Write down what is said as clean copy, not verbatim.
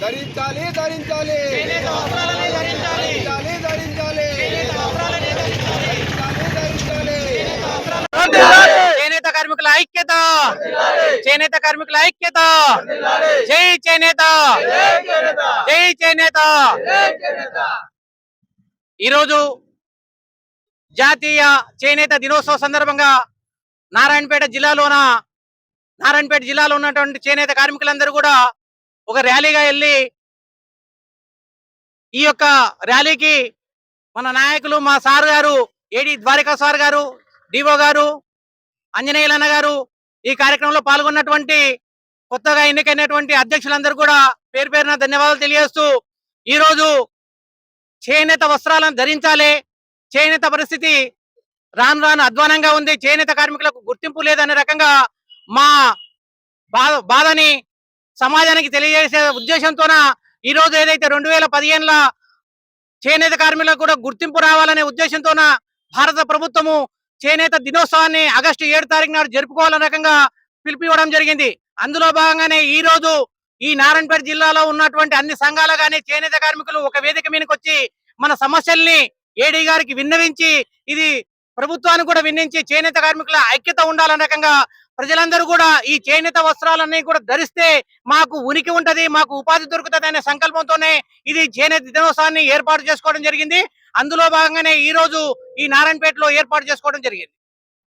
ధరించాలి ధరించాలి చేనేత కార్మికుల ఐక్యత, చేనేత కార్మికుల ఐక్యత. జై చేనేత, జై చేనేత. ఈరోజు జాతీయ చేనేత దినోత్సవ సందర్భంగా నారాయణపేట జిల్లాలో ఉన్నటువంటి చేనేత కార్మికులందరూ కూడా ఒక ర్యాలీగా వెళ్ళి ఈ యొక్క ర్యాలీకి మన నాయకులు మా సార్ గారు ఏడి ద్వారికా సార్ గారు, డివో గారు, ఆంజనేయులన్న గారు ఈ కార్యక్రమంలో పాల్గొన్నటువంటి కొత్తగా ఎన్నికైనటువంటి అధ్యక్షులందరూ కూడా పేరు పేరున ధన్యవాదాలు తెలియజేస్తూ ఈరోజు చేనేత వస్త్రాలను ధరించాలి. చేనేత పరిస్థితి రాను రాను అధ్వానంగా ఉంది. చేనేత కార్మికులకు గుర్తింపు లేదనే రకంగా మా బాధని సమాజానికి తెలియజేసే ఉద్దేశంతోన ఈరోజు ఏదైతే 2015 చేనేత కార్మికులకు కూడా గుర్తింపు రావాలనే ఉద్దేశంతోన భారత ప్రభుత్వము చేనేత దినోత్సవాన్ని ఆగస్టు 7 తారీఖు నాడు జరుపుకోవాలనే రకంగా పిలిపివ్వడం జరిగింది. అందులో భాగంగానే ఈ రోజు ఈ నారాయణపేట జిల్లాలో ఉన్నటువంటి అన్ని సంఘాలు గానీ చేనేత కార్మికులు ఒక వేదిక మీదకి వచ్చి మన సమస్యల్ని ఏడీ గారికి విన్నవించి ఇది ప్రభుత్వానికి కూడా విన్నించి చేనేత కార్మికుల ఐక్యత ఉండాలనే రకంగా ప్రజలందరూ కూడా ఈ చేనేత వస్త్రాలన్నీ కూడా ధరిస్తే మాకు ఉనికి ఉంటది, మాకు ఉపాధి దొరుకుతుంది అనే సంకల్పంతోనే ఇది చేనేత దినోత్సవాన్ని ఏర్పాటు చేసుకోవడం జరిగింది. అందులో భాగంగానే ఈ రోజు ఈ నారాయణపేటలో ఏర్పాటు చేసుకోవడం జరిగింది.